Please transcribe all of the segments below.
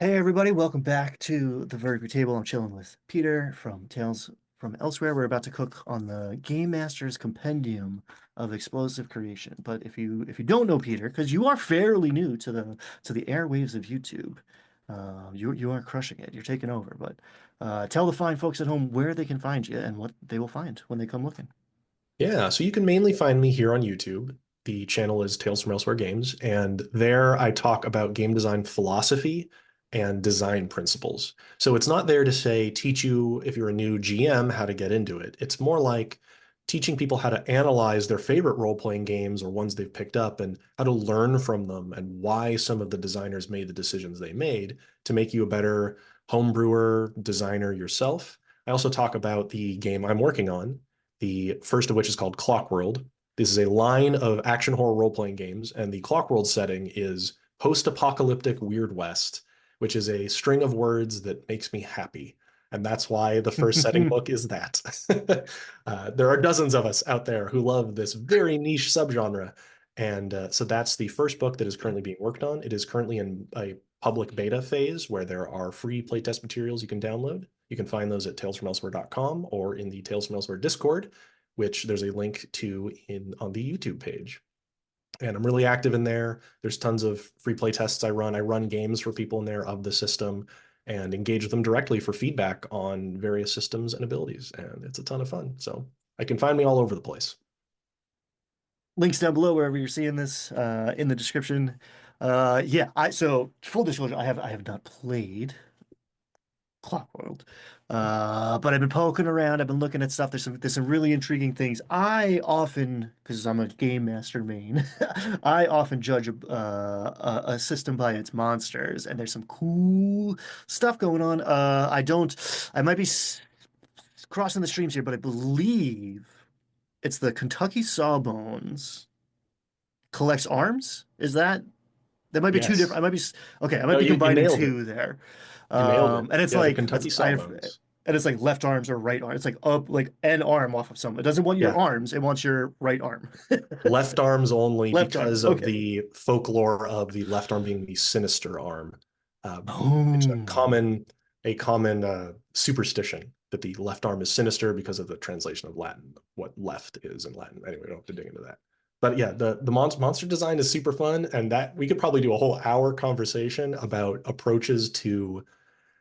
Hey everybody, welcome back to the Vertical Table. I'm chilling with Peter from Tales from Elsewhere. We're about to cook on the Game Master's Compendium of Explosive Creation. But if you don't know Peter, because you are fairly new to the airwaves of YouTube, you are crushing it. You're taking over. But tell the fine folks at home where they can find you and what they will find when they come looking. Yeah, so you can mainly find me here on YouTube. The channel is Tales from Elsewhere Games, and there I talk about game design philosophy and design principles. So it's not there to say teach you if you're a new GM how to get into it. It's more like teaching people how to analyze their favorite role-playing games or ones they've picked up and how to learn from them and why some of the designers made the decisions they made to make you a better homebrewer designer yourself. I also talk about the game I'm working on, the first of which is called Clockworld. This is a line of action horror role playing games, and the Clockworld setting is post apocalyptic Weird West, which is a string of words that makes me happy. And that's why the first setting book is that. There are dozens of us out there who love this very niche subgenre. And so that's the first book that is currently being worked on. It is currently in a public beta phase where there are free playtest materials you can download. You can find those at talesfromelsewhere.com or in the Tales from Elsewhere Discord, which there's a link to in on the YouTube page. And I'm really active in there. There's tons of free play tests I run. I run games for people in there of the system and engage with them directly for feedback on various systems and abilities. And it's a ton of fun. So I can find me all over the place. Links down below wherever you're seeing this in the description. Yeah, I so full disclosure, I have not played Clockworld. But I've been poking around. I've been looking at stuff. There's some really intriguing things. I often, because I'm a game master main, I often judge a system by its monsters, and there's some cool stuff going on. I might be crossing the streams here, but I believe it's the Kentucky Sawbones collects arms. Is that might be two different? Yes. Okay. I might No, be you combining nailed it. two there. You nailed it. And it's Yeah, the like Kentucky Sawbones. and it's like left arms or right arm. It's like up like an arm off of someone. It doesn't want your Yeah. arms. It wants your right arm. Left arms only Left arm. because of Okay. the folklore of the left arm being the sinister arm. It's a Oh. common superstition that the left arm is sinister because of the translation of Latin, what left is in Latin. Anyway, we don't have to dig into that. But yeah, the monster design is super fun, and that we could probably do a whole hour conversation about approaches to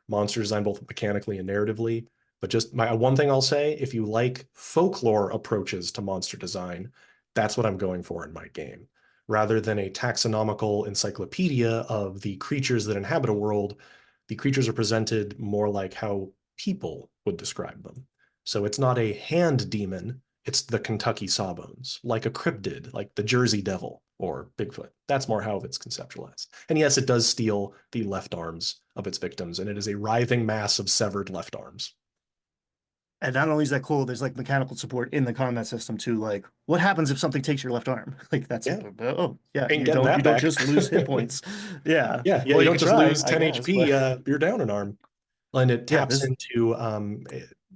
monster design, both mechanically and narratively. But just my one thing I'll say, if you like folklore approaches to monster design, that's what I'm going for in my game. Rather than a taxonomical encyclopedia of the creatures that inhabit a world, the creatures are presented more like how people would describe them. So it's not a hand demon, it's the Kentucky Sawbones, like a cryptid, like the Jersey Devil or Bigfoot. That's more how it's conceptualized. And yes, it does steal the left arms of its victims, and it is a writhing mass of severed left arms. And not only is that cool, there's like mechanical support in the combat system too. Like, what happens if something takes your left arm? Like that's Yeah, oh yeah, ain't you getting don't you that don't back. just lose hit points. Yeah. Yeah, Well, you you don't can just try, lose I 10 guess, but HP, you're down an arm. And it yeah, taps this into,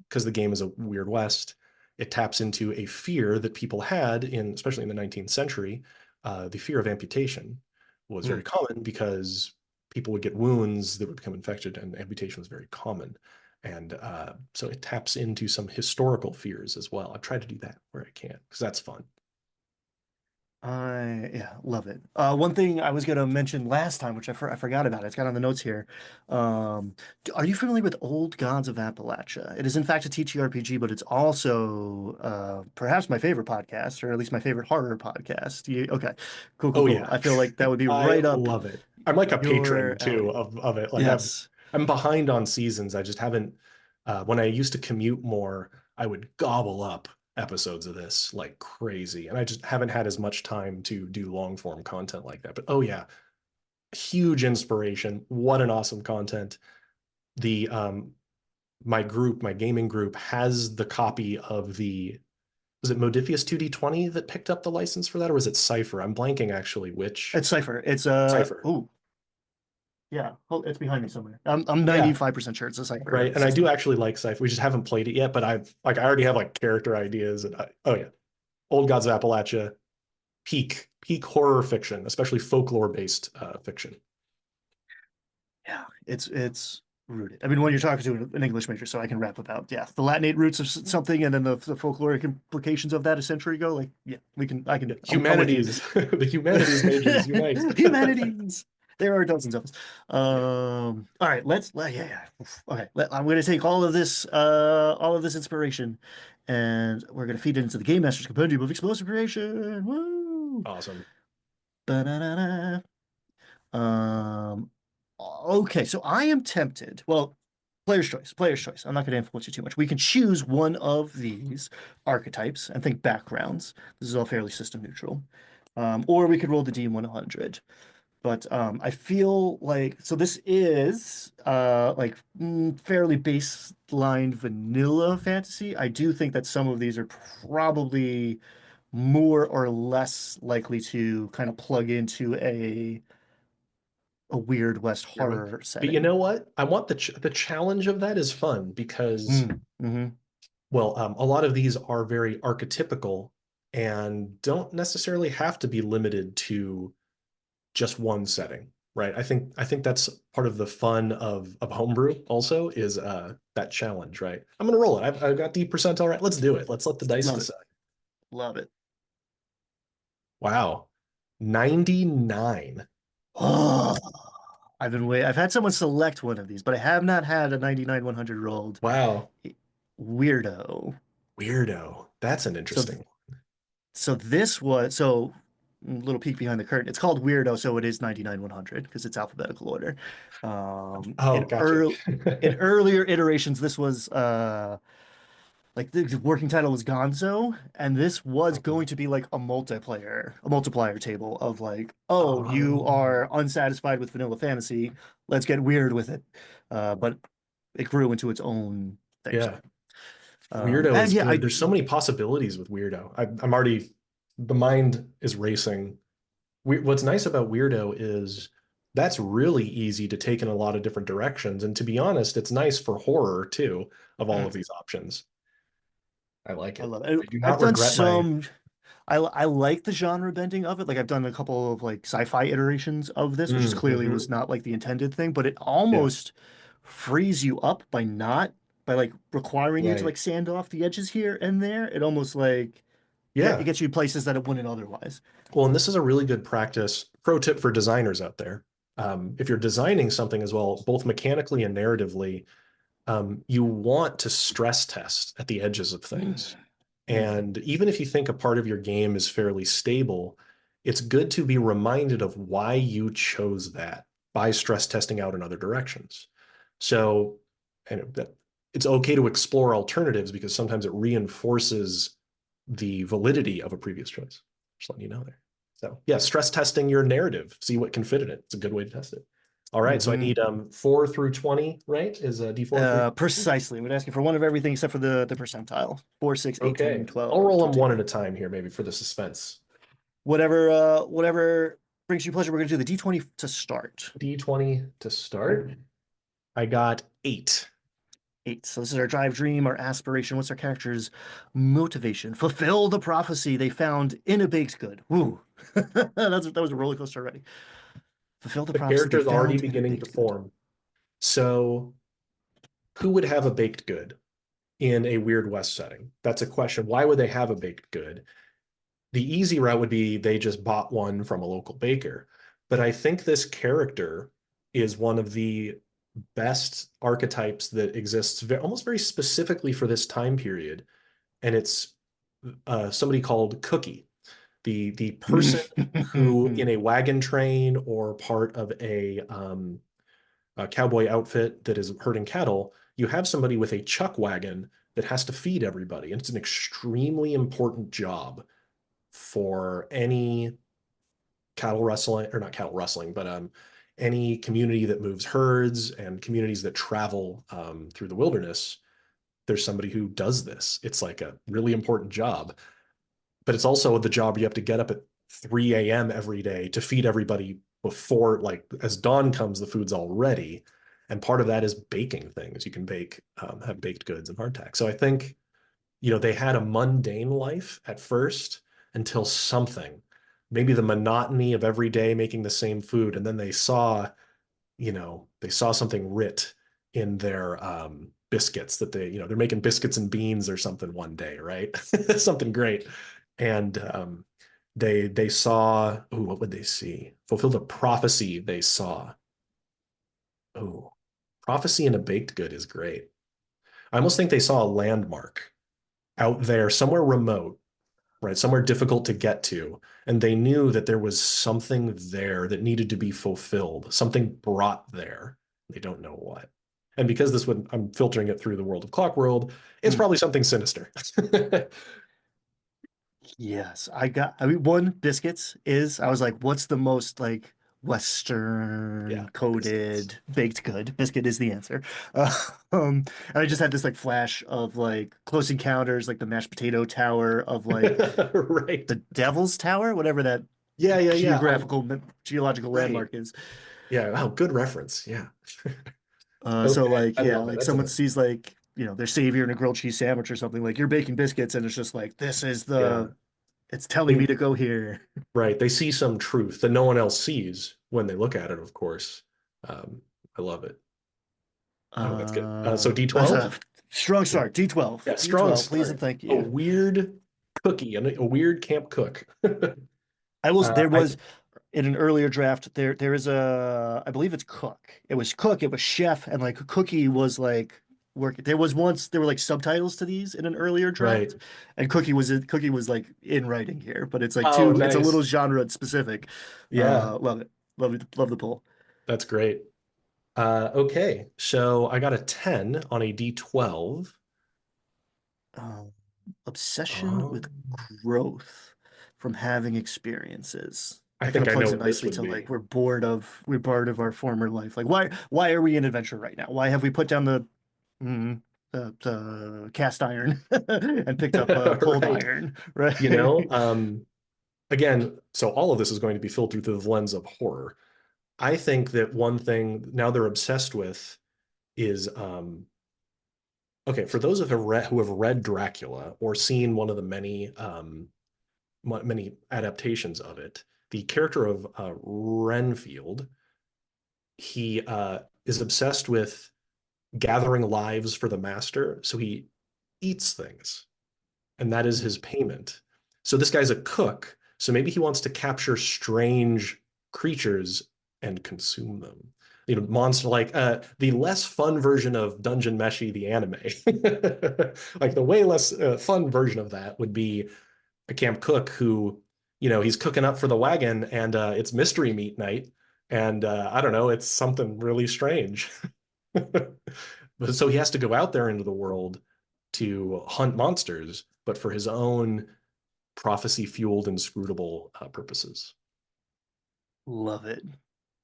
because the game is a Weird West, it taps into a fear that people had in, especially in the 19th century. The fear of amputation was very mm. common because people would get wounds that would become infected, and amputation was very common. And so it taps into some historical fears as well. I try to do that where I can because that's fun. I yeah, love it. One thing I was gonna mention last time, which I forgot about, it's got on the notes here. Are you familiar with Old Gods of Appalachia? It is in fact a TTRPG, but it's also perhaps my favorite podcast, or at least my favorite horror podcast. Okay, cool, cool, Oh cool. yeah, I feel like that would be I right up love it. I'm like a your patron too alley. of it. Like Yes. I'm behind on seasons. I just haven't. When I used to commute more, I would gobble up episodes of this like crazy, and I just haven't had as much time to do long form content like that. But oh yeah, huge inspiration. What an awesome content. The My group, my gaming group, has the copy of the, was it Modifius 2D20 that picked up the license for that, or was it Cypher? I'm blanking actually which. It's Cypher. It's Cypher. oh yeah, it's behind me somewhere. I'm Yeah, 95% sure it's a Cypher right. And I do system. actually like Cypher. We just haven't played it yet, but I already have like character ideas and oh yeah. Old Gods of Appalachia, peak horror fiction, especially folklore based fiction. Yeah, it's rooted. I mean, when you're talking to an English major, so I can rap about the Latinate roots of something, and then the folkloric implications of that a century ago. Like, yeah, we can. I can. I'm with you. Humanities, the humanities majors unite. Humanities. There are dozens of us. Yeah. All right, yeah, yeah. Okay, I'm going to take all of this inspiration, and we're going to feed it into the Game Master's Compendium of Explosive Creation. Woo! Awesome. Ba-da-da-da. Okay, so I am tempted. Well, player's choice, player's choice. I'm not going to influence you too much. We can choose one of these archetypes and think backgrounds. This is all fairly system neutral. Or we could roll the D100. But I feel like so this is like fairly baseline vanilla fantasy. I do think that some of these are probably more or less likely to kind of plug into a Weird West Here we- horror But you setting. know what? I want the challenge of that is fun because, Mm-hmm. well, a lot of these are very archetypical and don't necessarily have to be limited to just one setting, right? I think that's part of the fun of homebrew also is that challenge, right? I'm gonna roll it. I've got D percentile right. Let's do it. Let's let the dice Love it. decide. Love it. Wow. 99. Oh, I've had someone select one of these, but I have not had a 99 100 rolled Wow. weirdo. Weirdo. That's an So interesting. this was little peek behind the curtain. It's called Weirdo, so it is 99 100 because it's alphabetical order. Um, Oh, in gotcha. earl in earlier iterations, this was like the working title was Gonzo, and this was Okay. going to be like a multiplier table of like, oh, you Oh, are unsatisfied with vanilla fantasy, let's get weird with it. But it grew into its own thing. So, yeah. Weirdo and is yeah, good. There's so many possibilities with Weirdo. I'm already, the mind is racing. What's nice about Weirdo is that's really easy to take in a lot of different directions. And to be honest, it's nice for horror too, of all of mm, these options. I like I it. love it. I do I've not done regret my, some. I like the genre bending of it. Like I've done a couple of like sci-fi iterations of this, which is clearly was Mhm. not like the intended thing, but it Yeah, almost frees you up by not by like requiring you to right. like sand off the edges here and there. It almost like it Yeah. gets you places that it wouldn't otherwise. Well, and this is a really good practice pro tip for designers out there. If you're designing something as well, both mechanically and narratively, you want to stress test at the edges of things. Mm. And even if you think a part of your game is fairly stable, it's good to be reminded of why you chose that by stress testing out in other directions. So, and that it's okay to explore alternatives because sometimes it reinforces the validity of a previous choice. Just letting you know there. So, yeah, stress testing your narrative, see what can fit in it. It's a good way to test it. All right, so I Hmm. need 4 through 20, right? Is D4 through 20? Precisely. We'd ask you for one of everything except for the percentile. 4, 6, 8, Okay. 10, I'll 12, roll them 20. one at a time here, maybe for the suspense. Whatever brings you pleasure. We're gonna do the D20 to start. D20 to start. I got 8. 8. So this is our drive, dream, our aspiration. What's our character's motivation? Fulfill the prophecy they found in a baked good. Woo. That was a roller coaster already. Fulfill the The prophecy they character is already found in a beginning to baked good. form. So, who would have a baked good in a Weird West setting? That's a question. Why would they have a baked good? The easy route would be they just bought one from a local baker. But I think this character is one of the best archetypes that exists almost very specifically for this time period. And it's somebody called Cookie, the person who in a wagon train or part of a cowboy outfit that is herding cattle, you have somebody with a chuck wagon that has to feed everybody. And it's an extremely important job for any cattle rustling, or not cattle rustling, but any community that moves herds and communities that travel through the wilderness. There's somebody who does this. It's like a really important job, but it's also the job you have to get up at 3 a.m. every day to feed everybody before, like, as dawn comes, the food's all ready. And part of that is baking things. You can bake, have baked goods and hardtack. So I think, they had a mundane life at first until something, maybe the monotony of every day making the same food. And then they saw they saw something writ in their biscuits that they're making biscuits and beans or something one day, right? Something great. And they saw, oh, what would they see? Fulfilled a prophecy they saw. Oh, prophecy in a baked good is great. I almost think they saw a landmark out there somewhere remote, right? Somewhere difficult to get to. And they knew that there was something there that needed to be fulfilled, something brought there. They don't know what. And because I'm filtering it through the world of Clockworld, it's Hmm. probably something sinister. Yes, I mean, one biscuits is. I was like, what's the most like Yeah, Western biscuits. coded baked good? Biscuit is the answer. And I just had this like flash of like Close Encounters, like the mashed potato tower of like Right. the Devil's Tower, whatever that Yeah, yeah, yeah. Oh, geological right. landmark is. Yeah. Oh, good reference. Yeah. So Okay. like I yeah, love it. like That's a someone sees like their savior in a grilled cheese sandwich or something like you're baking biscuits and it's just like yeah. it's telling me They, to go here. right. They see some truth that no one else sees when they look at it, of course. Um, I love it. Oh, that's good. So That's a D12? strong start. D12. Yeah, strong D12, please and start. thank A you. weird cookie, and a weird camp cook. There I was in an earlier draft there is a I believe it's cook, it was chef, and like cookie was like work. There were like subtitles to these in an earlier right. draft, and cookie was like in writing here, but it's like Oh, it's a little nice. genre specific. Yeah, Love it. Love the pull. that's great. Okay, so I got a 10 on a D12. Um, Obsession with Um, growth from having experiences. I That kind think of I know plugs in what this nicely would to like be. we're bored of our former life. Like why are we in adventure right now? Why have we put down mm, the cast iron and picked up cold Right. iron, You right? know, again, so all of this is going to be filtered through the lens of horror. I think that one thing now they're obsessed with is okay, for those who have read Dracula or seen one of the many adaptations of it, the character of Renfield, he is obsessed with gathering lives for the master, so he eats things, and that is his payment. So this guy's a cook, so maybe he wants to capture strange creatures and consume them. Monster like the less fun version of Dungeon Meshi, the anime. Like the way less fun version of that would be a camp cook who, he's cooking up for the wagon and it's mystery meat night. And I don't know, it's something really strange. But so he has to go out there into the world to hunt monsters, but for his own prophecy fueled inscrutable purposes. Love it.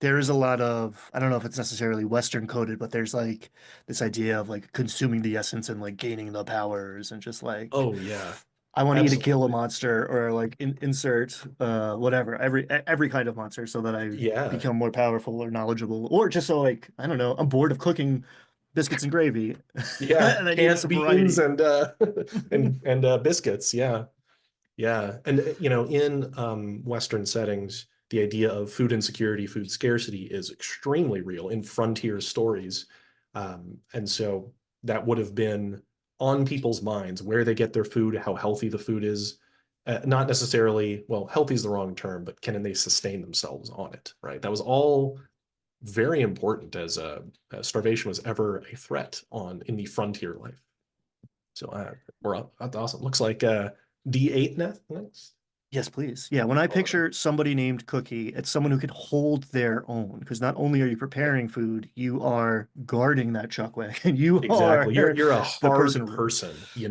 There is a lot of, I don't know if it's necessarily Western coded, but there's like this idea of like consuming the essence and like gaining the powers and just like Oh, yeah, I want to eat a Gila absolutely. monster or like insert whatever every kind of monster so that I Yeah. become more powerful or knowledgeable or just so like I don't know I'm bored of cooking biscuits and gravy Yeah. and I need Canned some beans variety. and and biscuits. Yeah. Yeah. And in Western settings, the idea of food insecurity, food scarcity is extremely real in frontier stories. And so that would have been on people's minds where they get their food, how healthy the food is. Not necessarily, well, healthy is the wrong term, but can they sustain themselves on it, right? That was all very important as starvation was ever a threat on in the frontier life. So we're up. That's awesome. Looks like D8 next. Yes, please. Yeah, when I All right. picture somebody named Cookie, it's someone who can hold their own because not only are you Yeah, preparing food, you are guarding that chuckwagon. You are exactly. You're a the hard person. person, Yeah.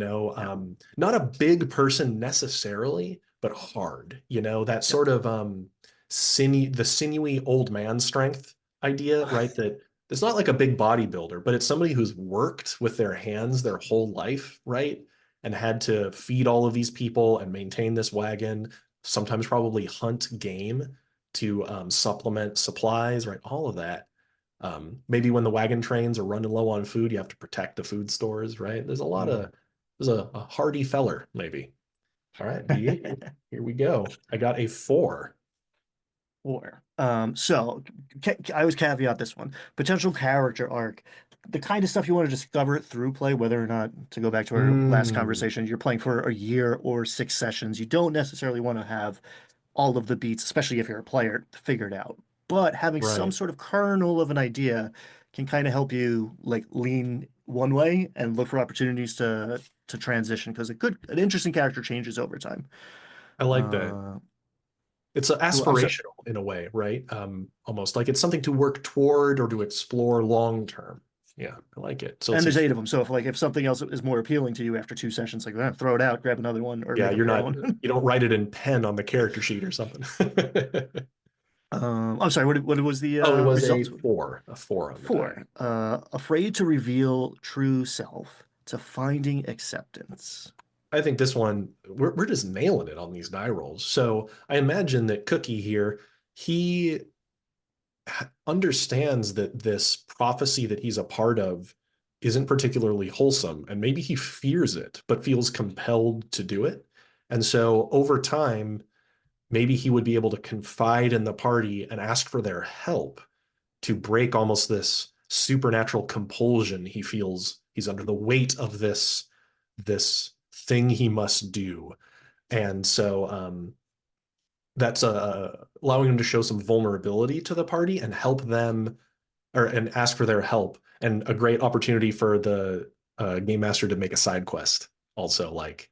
not a big person necessarily, but hard, that Yep. sort of the sinewy old man strength idea, right? That it's not like a big bodybuilder, but it's somebody who's worked with their hands their whole life, right? And had to feed all of these people and maintain this wagon, sometimes probably hunt game to supplement supplies, right? All of that. Maybe when the wagon trains are running low on food, you have to protect the food stores, right? Mm. There's a hardy feller, maybe. All right, D8, here we go. I got a 4. Or so I always caveat this one. Potential character arc, the kind of stuff you want to discover through play, whether or not, to go back to our last Mm, conversation, you're playing for a year or 6 sessions. You don't necessarily want to have all of the beats, especially if you're a player, figured out. But having some right. sort of kernel of an idea can kind of help you like lean one way and look for opportunities to transition because an interesting character changes over time. I like that. Uh, It's I'm sorry. aspirational in a way, right? Almost like it's something to work toward or to explore long term. Yeah, I like it. So And it's there's these, 8 of them. So if something else is more appealing to you after 2 sessions, like throw it out, grab another one, or yeah, make a you're third not, one. you don't write it in pen on the character sheet or something. I'm sorry. What was the Oh, it was results? a four on the die. 4. Afraid to reveal true self to finding acceptance. I think this one, we're just nailing it on these die rolls. So I imagine that Cookie here, he understands that this prophecy that he's a part of isn't particularly wholesome, and maybe he fears it, but feels compelled to do it. And so over time, maybe he would be able to confide in the party and ask for their help to break almost this supernatural compulsion he feels he's under the weight of this thing he must do. And so that's allowing him to show some vulnerability to the party and help them or and ask for their help, and a great opportunity for the game master to make a side quest also, like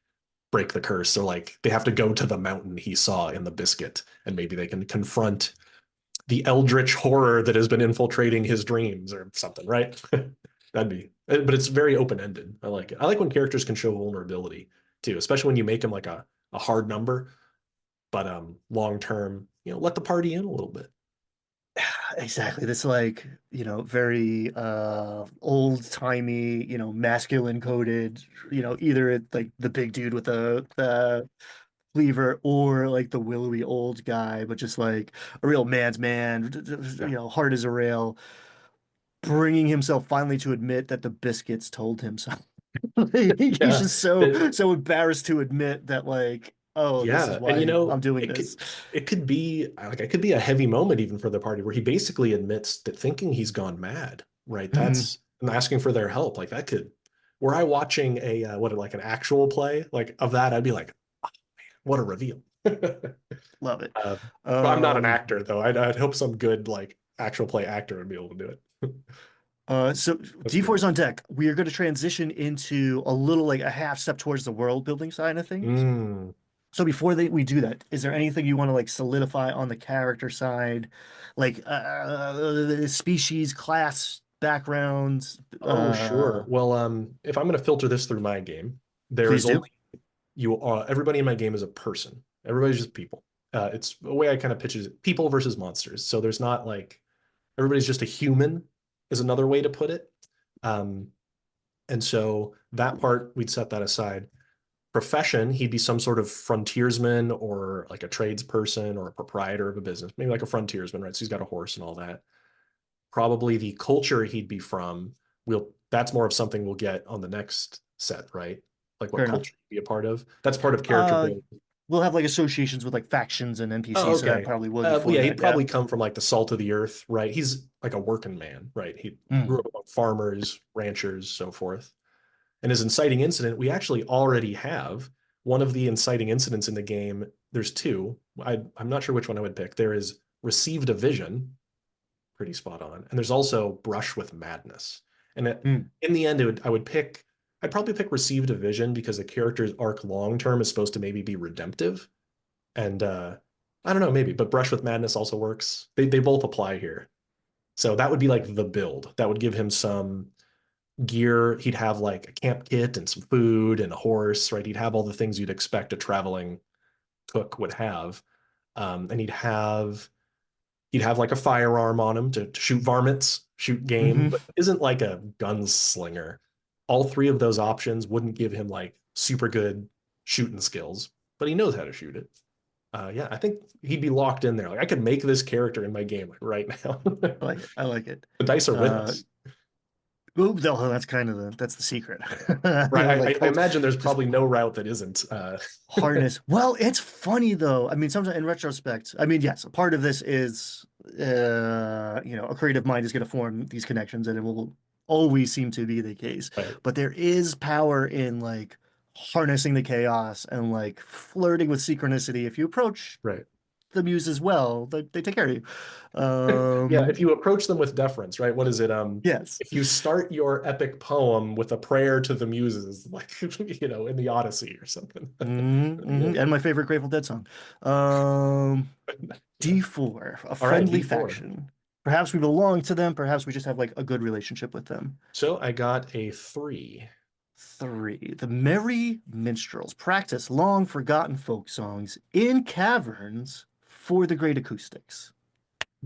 break the curse. So like they have to go to the mountain he saw in the biscuit, and maybe they can confront the eldritch horror that has been infiltrating his dreams or something, right? That'd be, but it's very open ended. I like it. I like when characters can show vulnerability too, especially when you make them like a hard number, but long term, let the party in a little bit. Exactly. This like, very old-timey, masculine coded, either it's like the big dude with the cleaver or like the willowy old guy, but just like a real man's man, Yeah. hard as a rail, bringing himself finally to admit that the biscuits told him so. He's Yeah. just so embarrassed to admit that like, oh, this is Yeah, and why I'm doing this. it could be like it could be a heavy moment even for the party where he basically admits that thinking he's gone mad, right? Mhm. That's and asking for their help. Like that could, were I watching a what like an actual play like of that, I'd be like, what a reveal. Love it. Uh, but I'm not an Um, actor though. I'd hope some good like actual play actor would be able to do it. so That's D4 great. is on deck. We are going to transition into a little like a half step towards the world building side of things. Mm. So before we do that, is there anything you want to like solidify on the character side, like species, class, backgrounds? Oh, sure. Well, if I'm going to filter this through my game, there Please is do. only you are everybody in my game is a person. Everybody's just people. It's the way I kind of pitch it, people versus monsters. So there's not like everybody's just a human is another way to put it. Um, and so that part we'd set that aside. Profession, he'd be some sort of frontiersman or like a tradesperson or a proprietor of a business, maybe like a frontiersman, right? So he's got a horse and all that. Probably the culture he'd be from, that's more of something we'll get on the next set, right? Like what Fair enough. culture he'd be a part of. That's part of character Uh, building. we'll have like associations with like factions and Oh, NPCs, so that okay. probably will be Yeah, he'd format. Yeah. probably come from like the salt of the earth, right? He's like a working man, right? He grew Mm. up among farmers, ranchers, so forth. And his inciting incident, we actually already have one of the inciting incidents in the game. There's two. I'm not sure which one I would pick. There is received a vision, pretty spot on, and there's also brush with madness. And Mm. in the end, I'd probably pick received a vision because the character's arc long term is supposed to maybe be redemptive. And I don't know, maybe, but brush with madness also works. They both apply here. So that would be like the build. That would give him some gear. He'd have like a camp kit and some food and a horse, right? He'd have all the things you'd expect a traveling cook would have. And he'd have like a firearm on him to shoot varmints, shoot game, Hmm. but isn't like a gunslinger. All three of those options wouldn't give him like super good shooting skills, but he knows how to shoot it. Yeah, I think he'd be locked in there. Like I could make this character in my game like right now. I like it. I like it. The dice are with Uh, us. Ooh, that's kind of that's the secret. Right. Like I cult, imagine there's just probably no route that isn't. harness. Well, it's funny though. I mean, sometimes in retrospect, I mean, yes, a part of this is, a creative mind is going to form these connections, and it will always seem to be the case. Right. But there is power in like harnessing the chaos and like flirting with synchronicity. If you approach Right. the muse as well, they take care of you. Yeah, if you approach them with deference, right? What is it? Yes. If you start your epic poem with a prayer to the muses, like in the Odyssey or something. Yeah. And my favorite Grateful Dead song. Um, Yeah. D4, a All right, friendly D4. faction. Perhaps we belong to them. Perhaps we just have like a good relationship with them. So I got a 3. 3, the merry minstrels practice long forgotten folk songs in caverns for the great acoustics.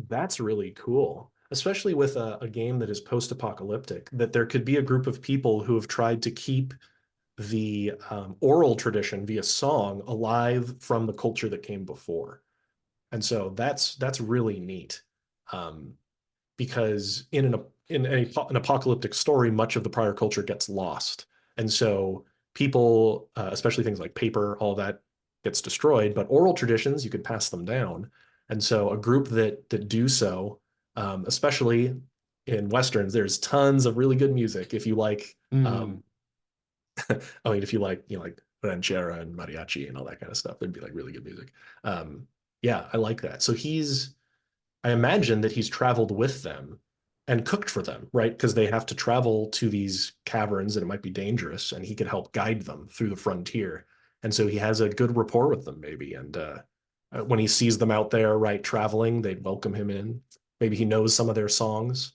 That's really cool, especially with a game that is post-apocalyptic, that there could be a group of people who have tried to keep the oral tradition via song alive from the culture that came before. And so that's really neat. Um, because an apocalyptic story, much of the prior culture gets lost. And so people, especially things like paper, all that gets destroyed, but oral traditions, you could pass them down. And so a group that do so, especially in Westerns, there's tons of really good music. If you like, Mm. um, I mean, if you like, like ranchera and mariachi and all that kind of stuff, there'd be like really good music. Um, yeah, I like that. So I imagine that he's traveled with them and cooked for them, right? Because they have to travel to these caverns and it might be dangerous, and he could help guide them through the frontier. And so he has a good rapport with them, maybe. And when he sees them out there, right, traveling, they'd welcome him in. Maybe he knows some of their songs.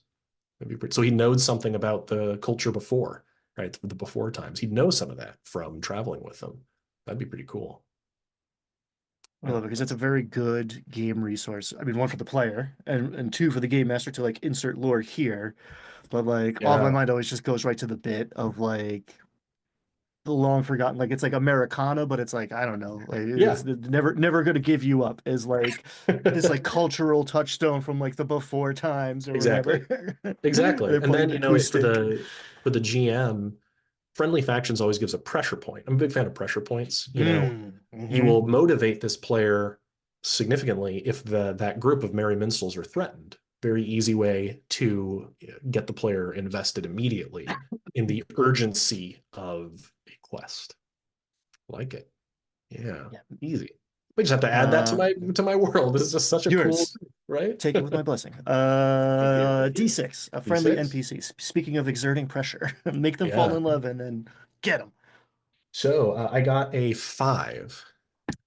So he knows something about the culture before, right? The before times. He'd know some of that from traveling with them. That'd be pretty cool. I love it because it's a very good game resource. I mean, one for the player and two for the game master to like insert lore here. But like all my Yeah. mind always just goes right to the bit of like the long forgotten, like it's like Americana, but it's like I don't know, like it's Yeah. never gonna give you up is like this like cultural touchstone from like the before times or Exactly. whatever. Exactly. They're And then, playing acoustic. for the GM, friendly factions always gives a pressure point. I'm a big fan of pressure points. You Mm-hmm. will motivate this player significantly if that group of merry minstrels are threatened. Very easy way to get the player invested immediately in the urgency of a quest. Like it. Yeah. Yeah. Easy. We just have to add that Uh, to my world. This is just such a cool, yours. right? Take it with my blessing. Thank you. Thank you. D6, a friendly D6. NPC. Speaking of exerting pressure, make them fall Yeah. in love and then get them. So I got a 5.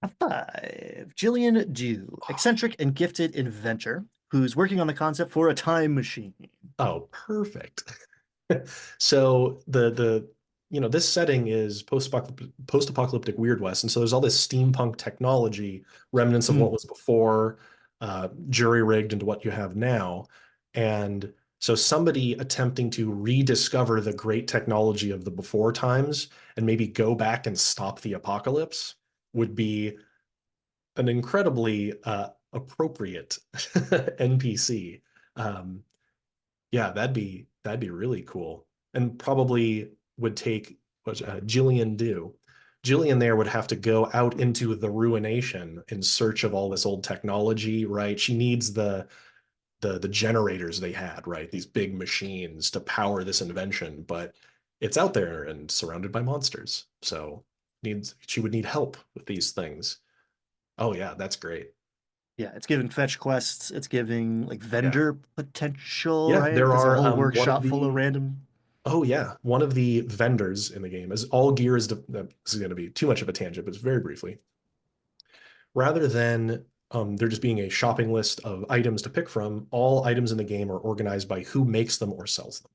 A 5. Jillian Dew, eccentric and gifted inventor who's working on the concept for a time machine. Oh, perfect. So this setting is post-apocalyptic Weird West, and so there's all this steampunk technology, remnants of what Hmm. was before, jury-rigged into what you have now. And so somebody attempting to rediscover the great technology of the before times and maybe go back and stop the apocalypse would be an incredibly appropriate NPC. Um, yeah, that'd be really cool, and probably would take what Jillian do. Jillian there would have to go out into the ruination in search of all this old technology, right? She needs the generators they had, right? These big machines to power this invention, but it's out there and surrounded by monsters. So needs she would need help with these things. Oh yeah, that's great. Yeah, it's giving fetch quests. It's giving like Yeah. vendor potential, Yeah, right? there There's a are whole one of workshop full of the random. oh yeah, one of the vendors in the game is all gear is this is going to be too much of a tangent, but very briefly. Rather than there just being a shopping list of items to pick from, all items in the game are organized by who makes them or sells them.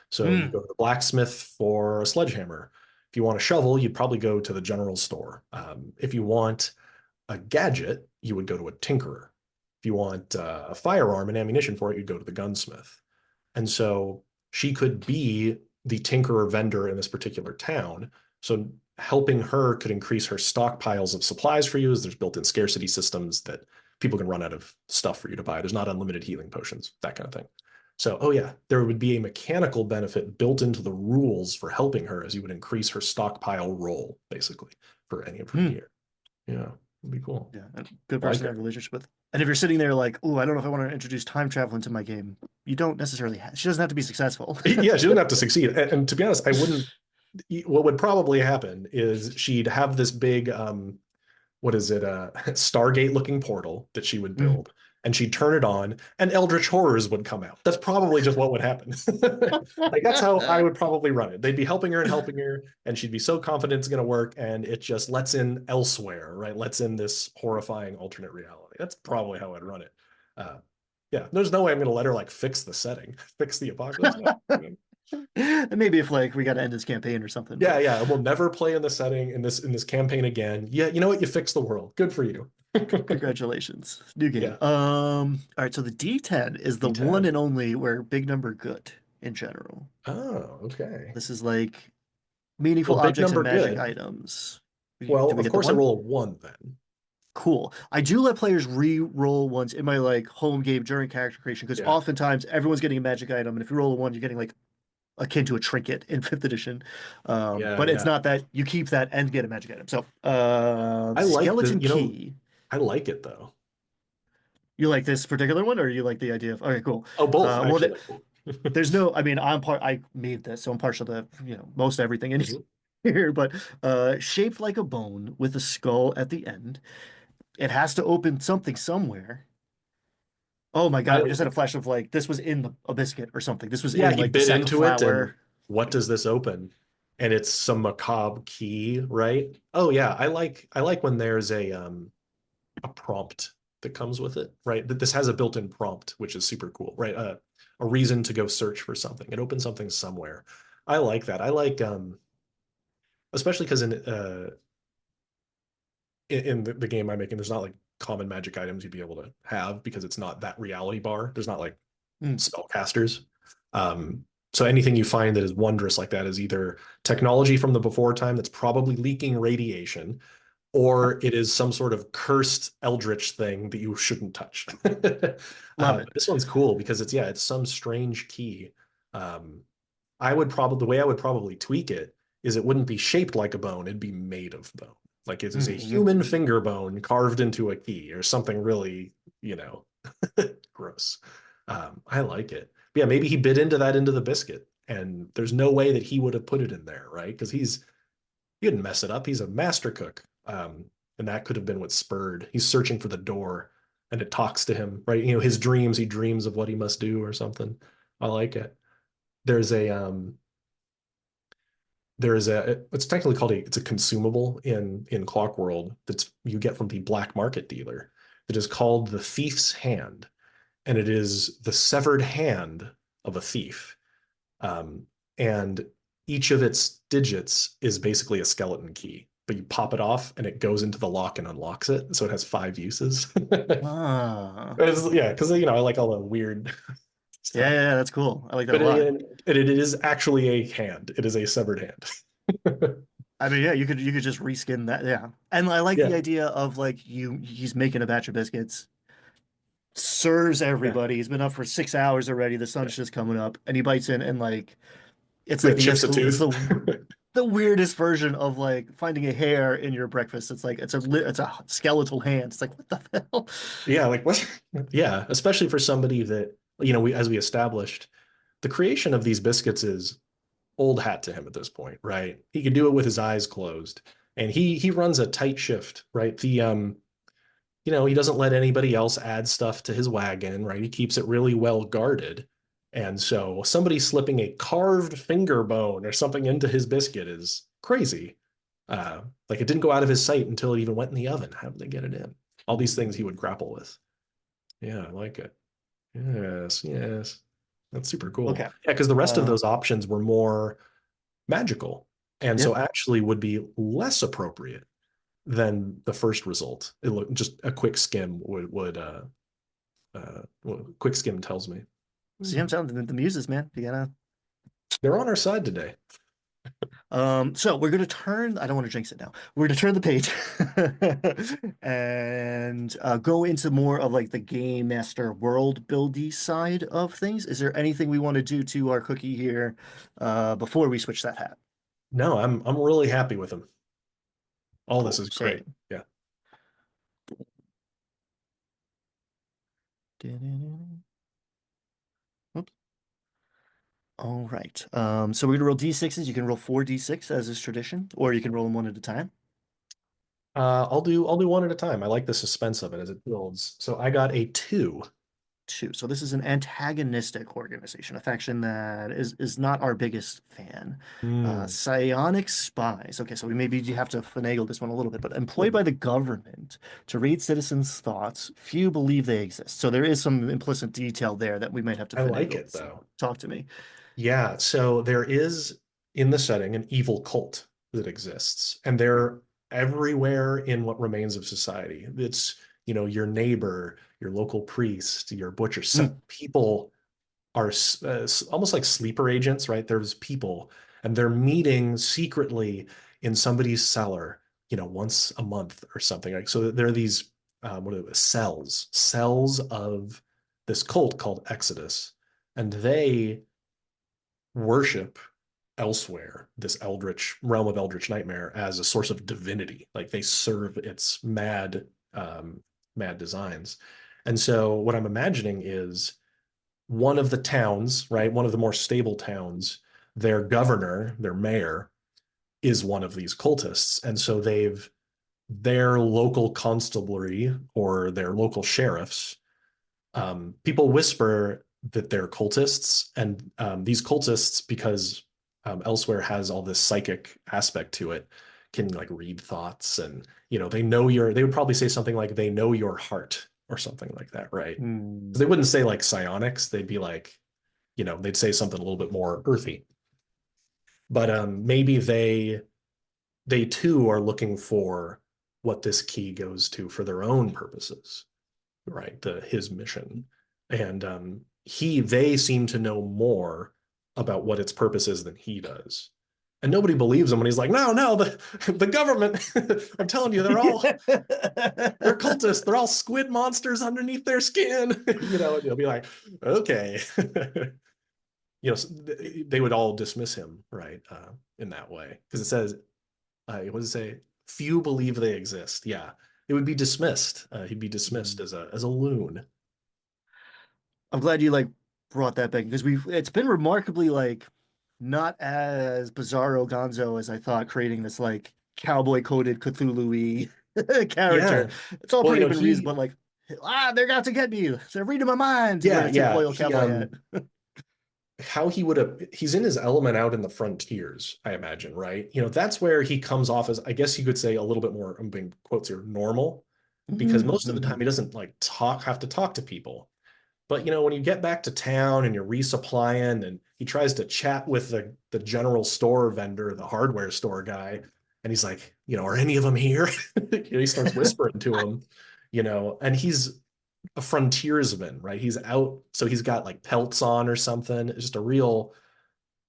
So you go Hmm. to the blacksmith for a sledgehammer. If you want a shovel, you'd probably go to the general store. If you want a gadget, you would go to a tinkerer. If you want a firearm and ammunition for it, you'd go to the gunsmith. And so she could be the tinkerer vendor in this particular town. So helping her could increase her stockpiles of supplies for you as there's built-in scarcity systems that people can run out of stuff for you to buy. There's not unlimited healing potions, that kind of thing. So, oh yeah, there would be a mechanical benefit built into the rules for helping her as you would increase her stockpile roll, basically, for any of her Hmm. gear. Yeah, it'd be cool. Yeah, a good I like person to it. have a relationship with. And if you're sitting there like, oh, I don't know if I want to introduce time travel into my game, you don't necessarily have, she doesn't have to be successful. Yeah, she doesn't have to succeed. And to be honest, I wouldn't. What would probably happen is she'd have this big what is it, Stargate looking portal that she would Mm. build, and she'd turn it on, and Eldritch horrors would come out. That's probably just what would happen. Like that's how I would probably run it. They'd be helping her, and she'd be so confident it's going to work, and it just lets in elsewhere, right? Lets in this horrifying alternate reality. That's probably how I'd run it. Uh, yeah, there's no way I'm going to let her like fix the setting, fix the apocalypse. No. And maybe if like we got to end this campaign or something, Yeah, but yeah. We'll never play in the setting in this campaign again. Yeah, you know what? You fixed the world. Good for you. congratulations. New game. Yeah. All right, so the D10 is the one D10. and only where big number good in general. Oh, okay. This is like meaningful Well, big objects and number magic good. items. Well, Did we of get the course I one? roll a one then. Cool. I do let players re-roll ones in my like home game during character creation because Yeah. oftentimes everyone's getting a magic item, and if you roll a one, you're getting like akin to a trinket in fifth edition. Yeah, But it's yeah. not that you keep that and get a magic item. So, I like the, skeleton key. I like it though. You like this particular one, or you like the idea of? Okay, cool. Oh, both Well, actually. there's no. I mean, I'm part. I made this, so I'm partial to most everything in Mhm. here. But shaped like a bone with a skull at the end. It has to open something somewhere. Oh my I, God, I just had a flash of like this was in a biscuit or something. This was yeah, in he like the bit sack of into it, and flour. what does this open? And it's some macabre key, right? Oh yeah, I like when there's a prompt that comes with it, right? That this has a built-in prompt, which is super cool, right? A reason to go search for something. It opens something somewhere. I like that. I like especially because in the game I'm making, there's not like common magic items you'd be able to have because it's not that reality bar. There's not like Mm, spellcasters. So anything you find that is wondrous like that is either technology from the before time that's probably leaking radiation, or it is some sort of cursed eldritch thing that you shouldn't touch. love it. But this one's cool because it's some strange key. Um, I would probably the way I would probably tweak it is it wouldn't be shaped like a bone, it'd be made of bone. Like it is a Mhm. human finger bone carved into a key or something really, you know, gross. I like it. But yeah, maybe he bit into the biscuit, and there's no way that he would have put it in there, right? Because he didn't mess it up. He's a master cook. And that could have been what spurred. He's searching for the door, and it talks to him, right? You know, his dreams, he dreams of what he must do or something. I like it. There's a it's technically called it's a consumable in Clock World that's you get from the black market dealer that is called the thief's hand, and it is the severed hand of a thief. And each of its digits is basically a skeleton key, but you pop it off and it goes into the lock and unlocks it. So it has five uses. Ah, Yeah, because I like all the weird yeah, stuff. yeah, yeah, that's cool. I like that a But lot. it is actually a hand. It is a severed hand. I mean, yeah, you could just reskin that. Yeah, and I like the Yeah, idea of like he's making a batch of biscuits, serves yeah, everybody. He's been up for 6 hours already. The yeah. sun's just coming up, and he bites in, and like it's Yeah, like chips a it's tooth. the weirdest version of like finding a hair in your breakfast. It's like it's a skeletal hand. It's like what the hell? Yeah, like what? Yeah, especially for somebody that, we as we established, the creation of these biscuits is old hat to him at this point, right? He could do it with his eyes closed. And he runs a tight shift, right? He doesn't let anybody else add stuff to his wagon, right? He keeps it really well guarded. And so somebody slipping a carved finger bone or something into his biscuit is crazy. Like it didn't go out of his sight until it even went in the oven. How did they get it in? All these things he would grapple with. Yeah, I like it. Yes, yes. That's super cool. Okay. Yeah, because the rest of Uh, those options were more magical, and yeah. so actually would be less appropriate than the first result. It looked just a quick skim quick skim tells me. See, I'm telling you, the muses, man. You gotta. They're on our side today. So we're gonna turn, I don't want to jinx it now. We're gonna turn the page and go into more of like the game master world buildy side of things. Is there anything we want to do to our cookie here before we switch that hat? No, I'm really happy with him. All this Cool. is great. Same. Yeah. Oops. All right. So we're gonna roll D6s. You can roll 4 D6 as is tradition, or you can roll them one at a time. I'll do one at a time. I like the suspense of it as it builds. So I got a 2. Two. So this is an antagonistic organization, a faction that is not our biggest fan. Hmm. Psionic spies. Okay, so we maybe have to finagle this one a little bit, but employed by the government to read citizens' thoughts, few believe they exist. So there is some implicit detail there that we might have to I like finagle. it though. Talk to me. Yeah, so there is in the setting an evil cult that exists, and they're everywhere in what remains of society. It's, your neighbor, your local priest, your butcher. Mm, Some people are almost like sleeper agents, right? There's people, and they're meeting secretly in somebody's cellar, once a month or something. Like, so there are these what are they, cells of this cult called Exodus, and they worship elsewhere this eldritch realm of eldritch nightmare as a source of divinity. Like they serve its mad designs. And so what I'm imagining is one of the towns, right, one of the more stable towns, their governor, their mayor, is one of these cultists. And so their local constabulary or their local sheriffs, people whisper that they're cultists, and these cultists, because elsewhere has all this psychic aspect to it, can like read thoughts, and they know they would probably say something like they know your heart or something like that, right? Because mm. they wouldn't say like psionics, they'd be like, they'd say something a little bit more earthy. But maybe they too are looking for what this key goes to for their own purposes, right? His mission. And they seem to know more about what its purpose is than he does. And nobody believes him when he's like, no, no, the government, I'm telling you, they're cultists, they're all squid monsters underneath their skin. And you'll be like, okay. They would all dismiss him, right? In that way. Because it says, what does it say? Few believe they exist. Yeah. It would be dismissed. He'd be dismissed Mm. as a loon. I'm glad you like brought that back because it's been remarkably like not as bizarro gonzo as I thought creating this like cowboy coded Cthulhu-y character. Yeah. It's all Well, pretty been reasonable, but like they're out to get me. They're reading my mind. Wearing a yeah, tinfoil cowboy hat. how he would have, he's in his element out in the frontiers, I imagine, right? That's where he comes off as, I guess you could say, a little bit more, I'm being quotes here, normal, because most of the time he Mhm. doesn't like have to talk to people. But when you get back to town and you're resupplying, and he tries to chat with the general store vendor, the hardware store guy, and he's like, are any of them here? He starts whispering to him, and he's a frontiersman, right? He's out, so he's got like pelts on or something. It's just a real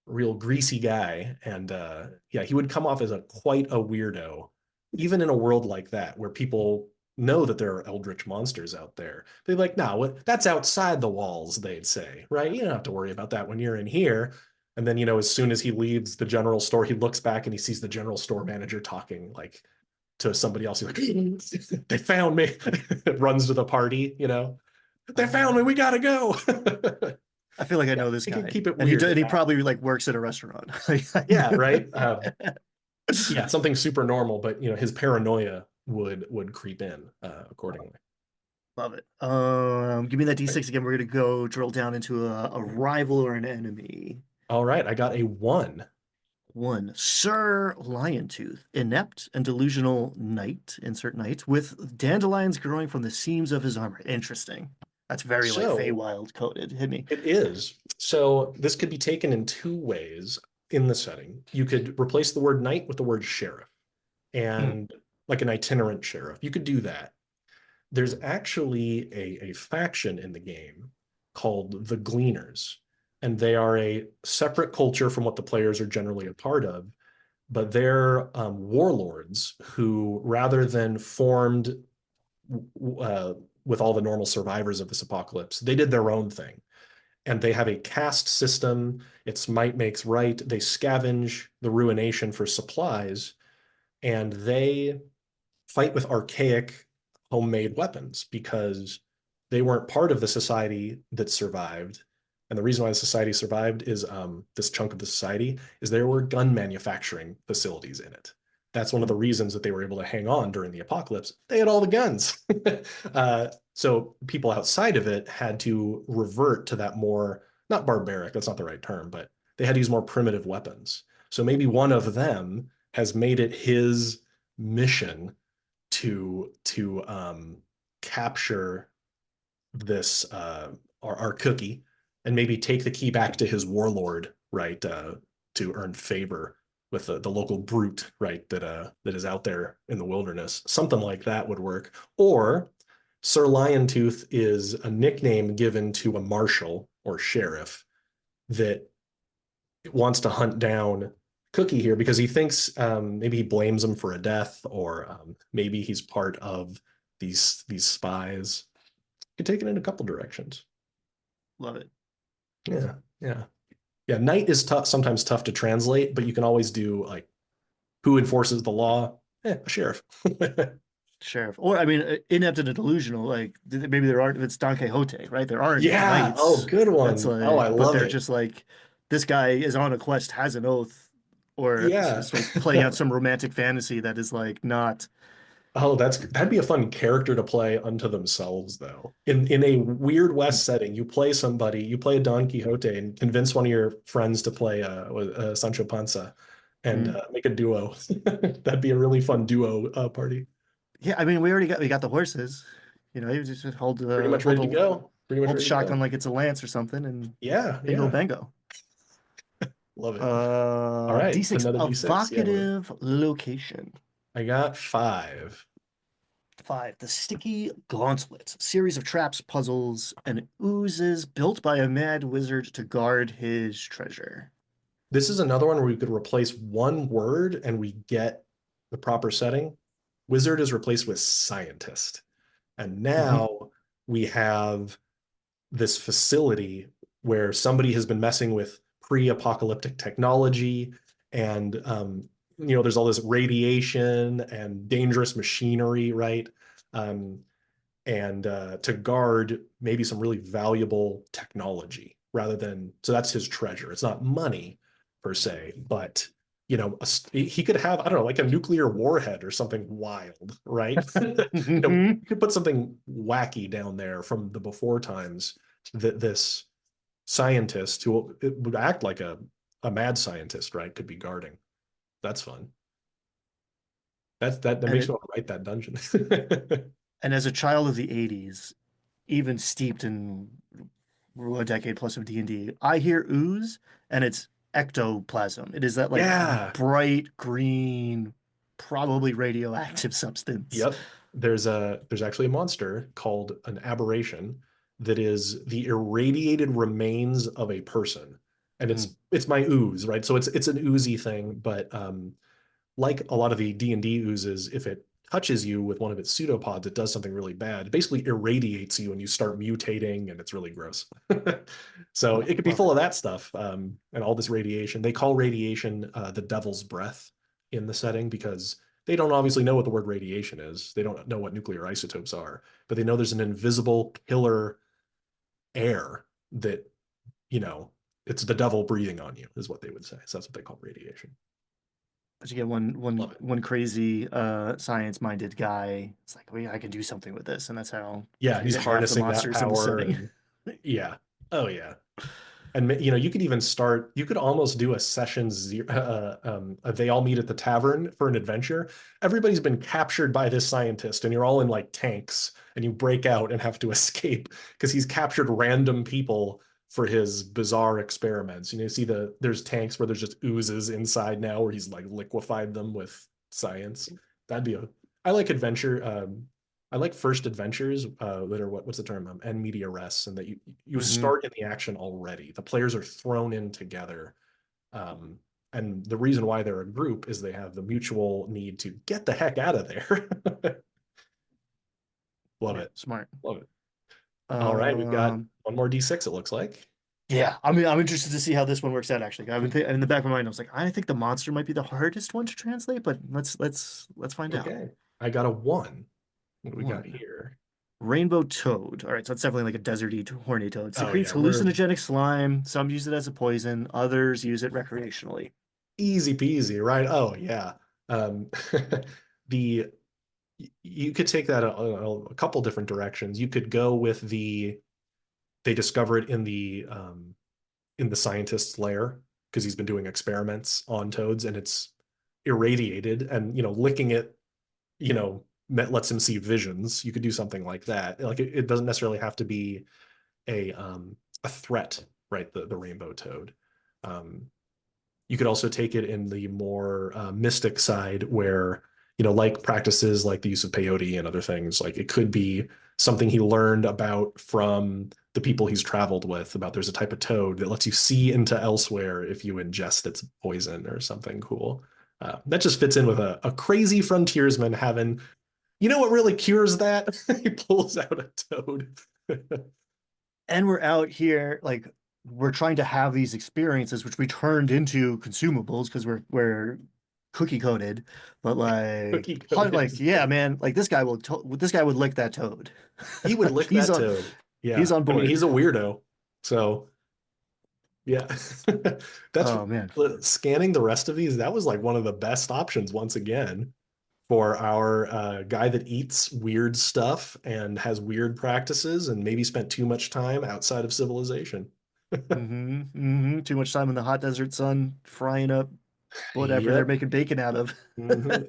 greasy guy. And yeah, he would come off as quite a weirdo, even in a world like that where people know that there are eldritch monsters out there. They're like, no, that's outside the walls, they'd say, right? You don't have to worry about that when you're in here. And then, as soon as he leaves the general store, he looks back and he sees the general store manager talking like to somebody else. He's like, they found me. Runs to the party. They found me. We gotta go. I feel like I Yeah, know this they can guy, keep it and he weird and in he that. probably like works at a restaurant. I Yeah, know. right. Yeah, something super normal, but his paranoia would creep in accordingly. Love it. Give me that Right. D6 again. We're gonna go drill down into a rival or an enemy. All right, I got a 1. One, Sir Liontooth, inept and delusional knight, insert knight, with dandelions growing from the seams of his armor. Interesting. That's very like So Feywild coded. Hit me. it is. So this could be taken in two ways in the setting. You could replace the word knight with the word sheriff, Hmm. and like an itinerant sheriff. You could do that. There's actually a faction in the game called the Gleaners. and they are a separate culture from what the players are generally a part of. But they're warlords who, rather than formed uh, with all the normal survivors of this apocalypse, they did their own thing. And they have a caste system. It's might makes right. They scavenge the ruination for supplies, and they fight with archaic homemade weapons because they weren't part of the society that survived. And the reason why the society survived is this chunk of the society is there were gun manufacturing facilities in it. That's one of the reasons that they were able to hang on during the apocalypse. They had all the guns. So people outside of it had to revert to that more, not barbaric, that's not the right term, but they had to use more primitive weapons. So maybe one of them has made it his mission to capture this our cookie and maybe take the key back to his warlord, right? To earn favor with the local brute, right? That is out there in the wilderness. Something like that would work. Or Sir Liontooth is a nickname given to a marshal or sheriff that wants to hunt down Cookie here because he thinks maybe he blames him for a death, or maybe he's part of these spies. You can take it in a couple directions. Love it. Yeah, yeah, yeah. Knight is tough, sometimes tough to translate, but you can always do like who enforces the law. A sheriff. Sheriff, or I mean, inept and delusional. Like maybe there aren't. If it's Don Quixote, right? There aren't Yeah. Oh, knights. good That's one. Oh, I like, but love they're it. just like this guy is on a quest, has an oath, or it's Yeah. just like playing out some romantic fantasy that is like not. Oh, that'd be a fun character to play unto themselves, though. In a weird West setting, you play somebody, you play a Don Quixote, and convince one of your friends to play Sancho Panza, and Mm. make a duo. That'd be a really fun duo party. Yeah, I mean, we got the horses. You just hold Pretty the much ready to hold go. Pretty much hold the ready to shotgun go. like it's a lance or something, and Yeah, bingo yeah. bango. Love it. All right, D6 another D6. Yeah, evocative location. I got five. 5. The Sticky Gauntlet. Series of traps, puzzles, and oozes built by a mad wizard to guard his treasure. This is another one where we could replace one word and we get the proper setting. Wizard is replaced with scientist. And Mhm. now we have this facility where somebody has been messing with pre-apocalyptic technology, and there's all this radiation and dangerous machinery, right? Um, and to guard maybe some really valuable technology rather than, so that's his treasure. It's not money per se, but he could have, I don't know, like a nuclear warhead or something wild, right? You could put something wacky down there from the before times that this scientist who would act like a mad scientist, right, could be guarding. That's fun. That And makes me it want to write that dungeon. and as a child of the 80s, even steeped in a decade plus of D&D, I hear ooze and it's ectoplasm. It is that like Yeah. bright green, probably radioactive substance. Yep. There's actually a monster called an aberration that is the irradiated remains of a person. And Mm. it's my ooze, right? So it's an oozy thing, but like a lot of the D&D oozes, if it touches you with one of its pseudopods, it does something really bad. It basically irradiates you and you start mutating, and it's really gross. So Oh, it could be love full it. of that stuff, and all this radiation. They call radiation the devil's breath in the setting because they don't obviously know what the word radiation is. They don't know what nuclear isotopes are, but they know there's an invisible killer air that, you know, it's the devil breathing on you, is what they would say. So that's what they call radiation. But you get one one Love it. one crazy science-minded guy. It's like, well, yeah, I can do something with this, and that's how Yeah, and you he's get half the harnessing that monsters in the power, setting. and yeah. Oh yeah. And you could even start, you could almost do a session zero, they all meet at the tavern for an adventure. Everybody's been captured by this scientist, and you're all in like tanks, and you break out and have to escape because he's captured random people for his bizarre experiments. See there's tanks where there's just oozes inside now where he's like liquefied them with science. That'd be I like adventure. I like first adventures that are what's the term? And media res, and that you Hmm. start in the action already. The players are thrown in together. Um, and the reason why they're a group is they have the mutual need to get the heck out of there. Love Yeah, it. smart. Love it. All right, we've got Um, one more D6, it looks like. yeah, I mean, I'm interested to see how this one works out. Actually, I've been in the back of my mind. I was like, I think the monster might be the hardest one to translate, but let's find out. Okay. I got a one. What do we got One. here? Rainbow toad. All right, so it's definitely like a deserty, horny toad. Oh Secretes yeah, we're hallucinogenic slime. Some use it as a poison. Others use it recreationally. easy peasy, right? Oh yeah. The you could take that a couple different directions. You could go with they discover it in the scientist's lair because he's been doing experiments on toads and it's irradiated and licking it, lets him see visions. You could do something like that. Like it doesn't necessarily have to be a threat, right? The rainbow toad. Um, you could also take it in the more mystic side where, like practices like the use of peyote and other things, like it could be something he learned about from the people he's traveled with about there's a type of toad that lets you see into elsewhere if you ingest its poison or something cool. That just fits in with a crazy frontiersman having, what really cures that? He pulls out a toad. And we're out here like we're trying to have these experiences, which we turned into consumables because we're cookie coated. But Cookie coated. yeah, man, like this guy would lick that toad. He would Like lick that he's toad. he's Yeah. on I mean, board. he's a weirdo. So, yeah. That's Oh man. scanning the rest of these. That was like one of the best options once again for our guy that eats weird stuff and has weird practices and maybe spent too much time outside of civilization. Too much time in the hot desert sun frying up whatever they're Yep. making bacon out of.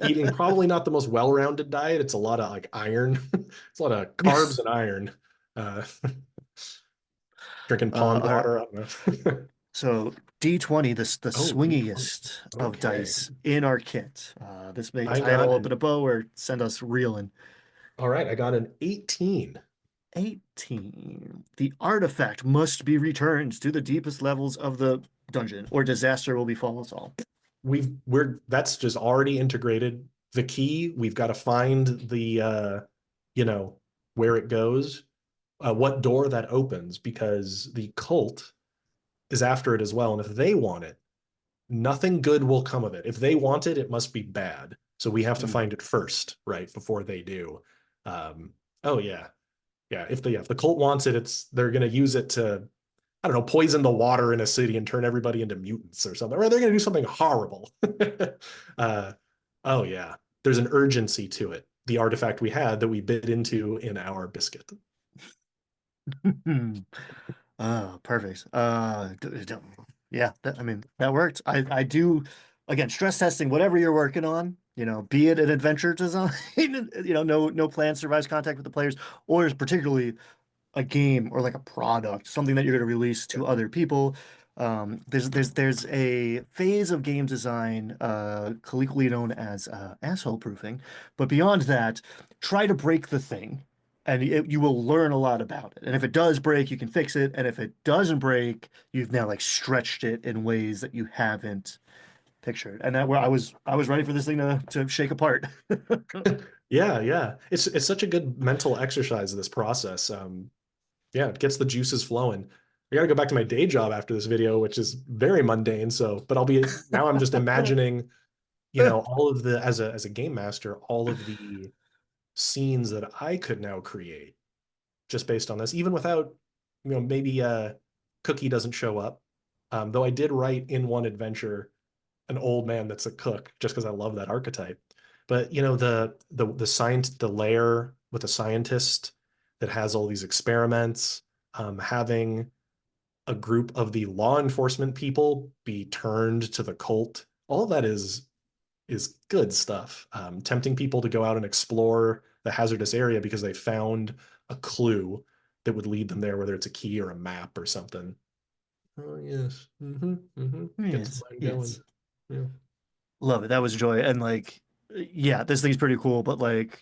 Eating probably not the most well-rounded diet. It's a lot of like iron. It's a lot of carbs and iron. Uh, drinking pond All right. water. I don't know. So D20, this the Oh, D20. swingiest of Okay. dice in our kit. This may I tie it got all up an in a bow or send us reeling. all right, I got an 18. 18. The artifact must be returned to the deepest levels of the dungeon, or disaster will befall us all. We're that's just already integrated. The key, we've got to find you know, where it goes, what door that opens, because the cult is after it as well. And if they want it, nothing good will come of it. If they want it, it must be bad. So we have to Mm. find it first, right? Before they do. Um, oh yeah. Yeah. If the cult wants it, they're gonna use it to, I don't know, poison the water in a city and turn everybody into mutants or something. Or they're gonna do something horrible. uh, oh yeah. There's an urgency to it. The artifact we had that we bit into in our biscuit. Oh, perfect. Yeah, I mean, that worked. I do, again, stress testing whatever you're working on, be it an adventure design, no plan survives contact with the players, or is particularly a game or like a product, something that you're going to release Yeah. to other people. There's a phase of game design, colloquially known as asshole proofing, but beyond that, try to break the thing, and you will learn a lot about it. And if it does break, you can fix it, and if it doesn't break, you've now like stretched it in ways that you haven't pictured. And that where I was ready for this thing to shake apart. Yeah, yeah. It's such a good mental exercise, this process. Yeah, it gets the juices flowing. I gotta go back to my day job after this video, which is very mundane. So, but now I'm just imagining, all of the as a game master, all of the scenes that I could now create just based on this, even without, maybe Cookie doesn't show up. Though I did write in one adventure an old man that's a cook, just because I love that archetype. But the lair with a scientist that has all these experiments, having a group of the law enforcement people be turned to the cult, all of that is good stuff. Tempting people to go out and explore the hazardous area because they found a clue that would lead them there, whether it's a key or a map or something. Oh yes. Gets the Yes, mind going. yes. Yeah. Love it. That was joy. And like yeah, this thing's pretty cool, but like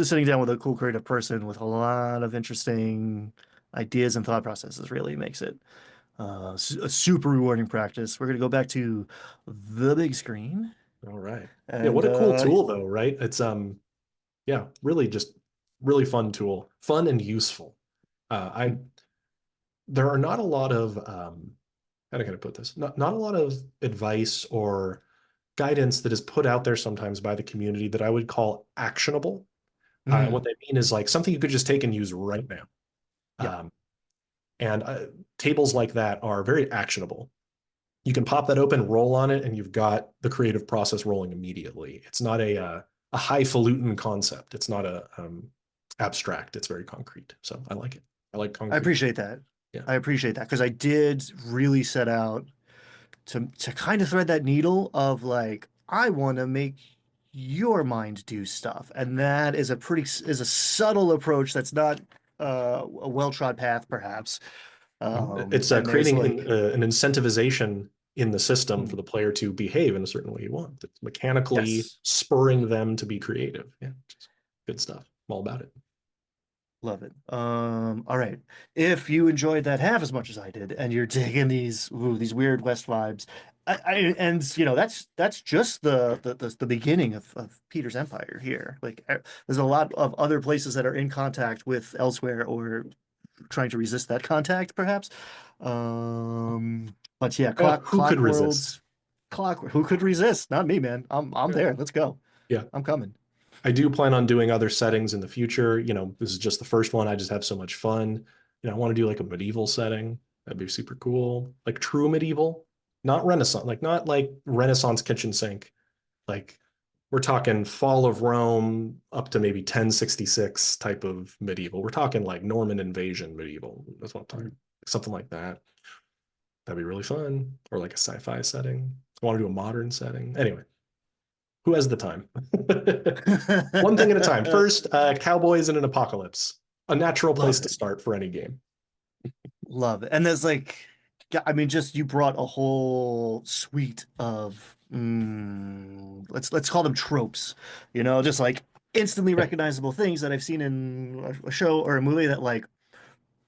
sitting down with a cool creative person with a lot of interesting ideas and thought processes really makes it a super rewarding practice. We're gonna go back to the big screen All right. Yeah, and what a cool tool though, right? It's yeah, really just really fun tool. Fun and useful. I there are not a lot of how can I put this? Not a lot of advice or guidance that is put out there sometimes by the community that I would call actionable. What mm, they mean is like something you could just take and use right now. yeah, Um, and tables like that are very actionable. You can pop that open, roll on it, and you've got the creative process rolling immediately. It's not a highfalutin concept. It's not a abstract. It's very concrete. So I like it. I like I concrete. appreciate that. Yeah. I appreciate that because I did really set out to kind of thread that needle of like I want to make your mind do stuff, and that is a subtle approach that's not a well-trod path, perhaps. It's And there's creating like, an incentivization in the system for hmm, the player to behave in a certain way you want. It's mechanically yes. spurring them to be creative. Yeah, just good stuff. I'm all about it. Love it. All right. If you enjoyed that half as much as I did, and you're digging these weird West vibes, and you know that's just the beginning of Peter's Empire here. Like there's a lot of other places that are in contact with elsewhere or trying to resist that contact, perhaps. But yeah, Who could Clock resist? Worlds, Clock. Who could resist? Not me, man. I'm Yeah. there. Let's go. Yeah. I'm coming. I do plan on doing other settings in the future. This is just the first one. I just have so much fun. I want to do like a medieval setting. That'd be super cool. Like true medieval, not Renaissance, like not like Renaissance kitchen sink. Like we're talking fall of Rome up to maybe 1066 type of medieval. We're talking like Norman invasion medieval. That's what I'm talking. Something like that. That'd be really fun. Or like a sci-fi setting. I want to do a modern setting. Anyway, who has the time? One thing at a time. First, cowboys in an apocalypse. A natural place Love to it. start for any game. Love it. And there's like, yeah, I mean, just you brought a whole suite of let's call them tropes, just like instantly Yeah, recognizable things that I've seen in a show or a movie that like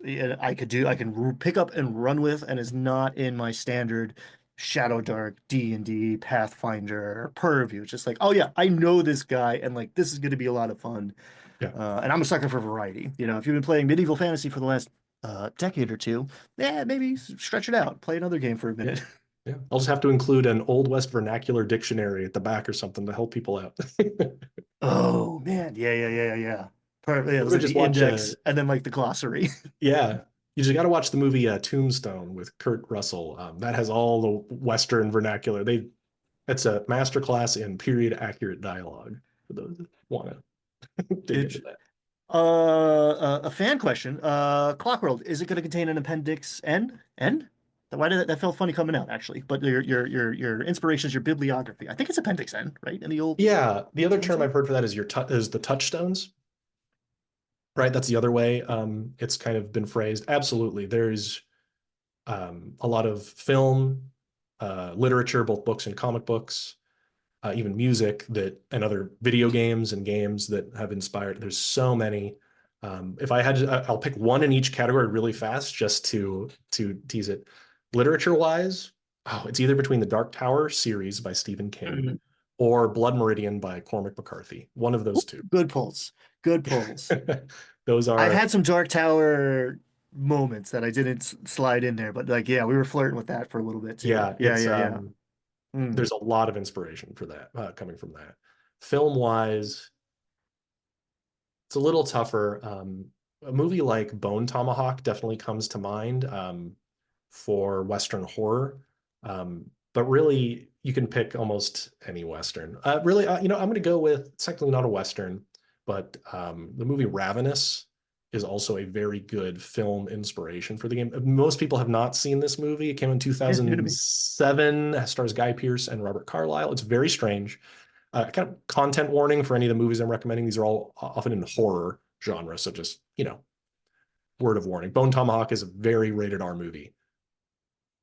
yeah, I can pick up and run with, and is not in my standard Shadow Dark D&D Pathfinder purview. It's just like, oh yeah, I know this guy, and like this is going to be a lot of fun. yeah, And I'm a sucker for variety. If you've been playing medieval fantasy for the last decade or two, yeah, maybe stretch it out, play another game for a yeah, minute. yeah. I'll just have to include an Old West vernacular dictionary at the back or something to help people out. Oh man, yeah, yeah, yeah, yeah, yeah. Perfect. Yeah, it was Or like just the watch index and then like the glossary. yeah. You just got to watch the movie Tombstone with Kurt Russell. That has all the Western vernacular. That's a masterclass in period accurate dialogue for those that want to dig It, into that. a fan question. Clockworld, is it going to contain an appendix N? N? Why did that felt funny coming out actually? But your inspirations, your bibliography. I think it's appendix N, right? In the old Yeah, the other term translation. I've heard for that is is the touchstones, right? That's the other way it's kind of been phrased. Absolutely. There's a lot of film, literature, both books and comic books, even music and other video games and games that have inspired. There's so many. If I had to, I'll pick one in each category really fast just to tease it. Literature wise, oh, it's either between the Dark Tower series by Stephen King Mhm. or Blood Meridian by Cormac McCarthy. One of Ooh, those two. good pulls. Good pulls. Those I've are, had some Dark Tower moments that I didn't slide in there, but like, yeah, we were flirting with that for a little bit too. yeah, Yeah, yeah, yeah. there's Mm. a lot of inspiration for that coming from that. Film wise, it's a little tougher. A movie like Bone Tomahawk definitely comes to mind for Western horror. But really, you can pick almost any Western. Really, I'm going to go with, it's technically not a Western, but the movie Ravenous is also a very good film inspiration for the game. Most people have not seen this movie. It came in Yeah, new to me. 2007, stars Guy Pearce and Robert Carlyle. It's very strange. Kind of content warning for any of the movies I'm recommending. These are all often in horror genre, so just word of warning. Bone Tomahawk is a very rated R movie.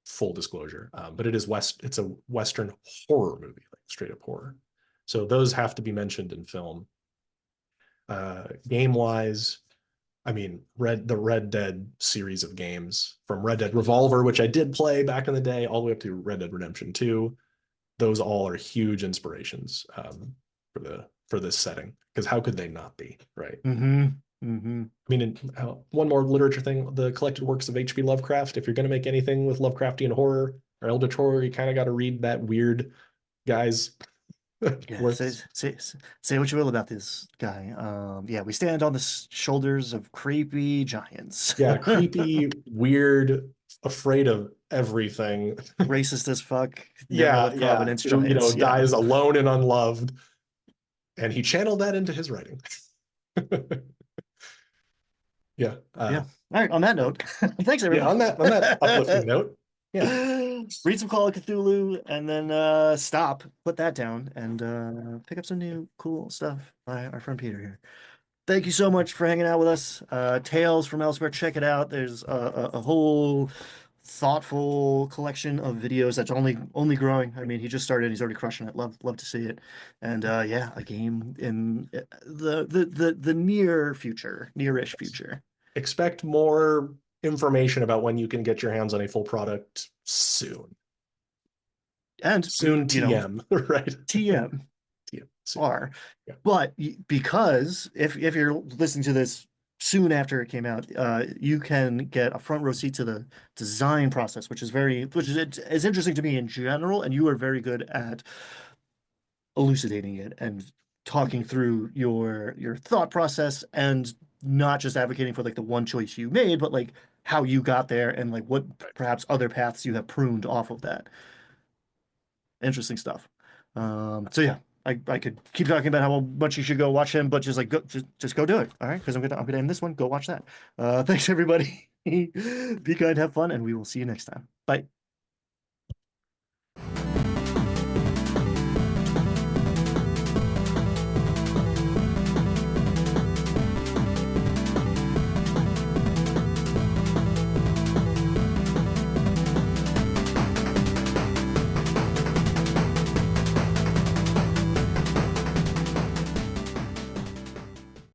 Full disclosure, but it's a Western horror movie, like straight up horror. So those have to be mentioned in film. Game wise, I mean, the Red Dead series of games, from Red Dead Revolver, which I did play back in the day, all the way up to Red Dead Redemption 2. Those all are huge inspirations for this setting. Because how could they not be, right? Mm-hmm. Mm-hmm. I mean, one more literature thing: the collected works of H.P. Lovecraft. If you're going to make anything with Lovecraftian horror or Eldritch horror, you kind of got to read that weird guy's Yeah, works. say what you will about this guy. Yeah, we stand on the shoulders of creepy giants. Yeah, creepy, weird, afraid of everything. Racist as fuck, never Yeah, let yeah. providence Who, giants. Yeah. dies alone and unloved. And he channeled that into his writing. Yeah. Yeah. All right, on that note, thanks Yeah, everybody. on that uplifting note. Yeah. Read some Call of Cthulhu and then stop, put that down, and pick up some new cool stuff by our friend Peter here. Thank you so much for hanging out with us. Tales from Elsewhere, check it out. There's a whole thoughtful collection of videos that's only growing. I mean, he just started, he's already crushing it. Love to see it. And yeah, a game in the near future, nearish future. Expect more information about when you can get your hands on a full product soon. And Soon you know, TM, right? TM. TM. Soon. Are. Yeah. But because if you're listening to this soon after it came out, you can get a front row seat to the design process, which is interesting to me in general, and you are very good at elucidating it and talking through your thought process and not just advocating for like the one choice you made, but like how you got there and like what perhaps other paths you have pruned off of that. Interesting stuff. So yeah, I could keep talking about how much you should go watch him, but just like just go do it. All right, because I'm gonna end this one. Go watch that. Thanks everybody. Be kind, have fun, and we will see you next time. Bye.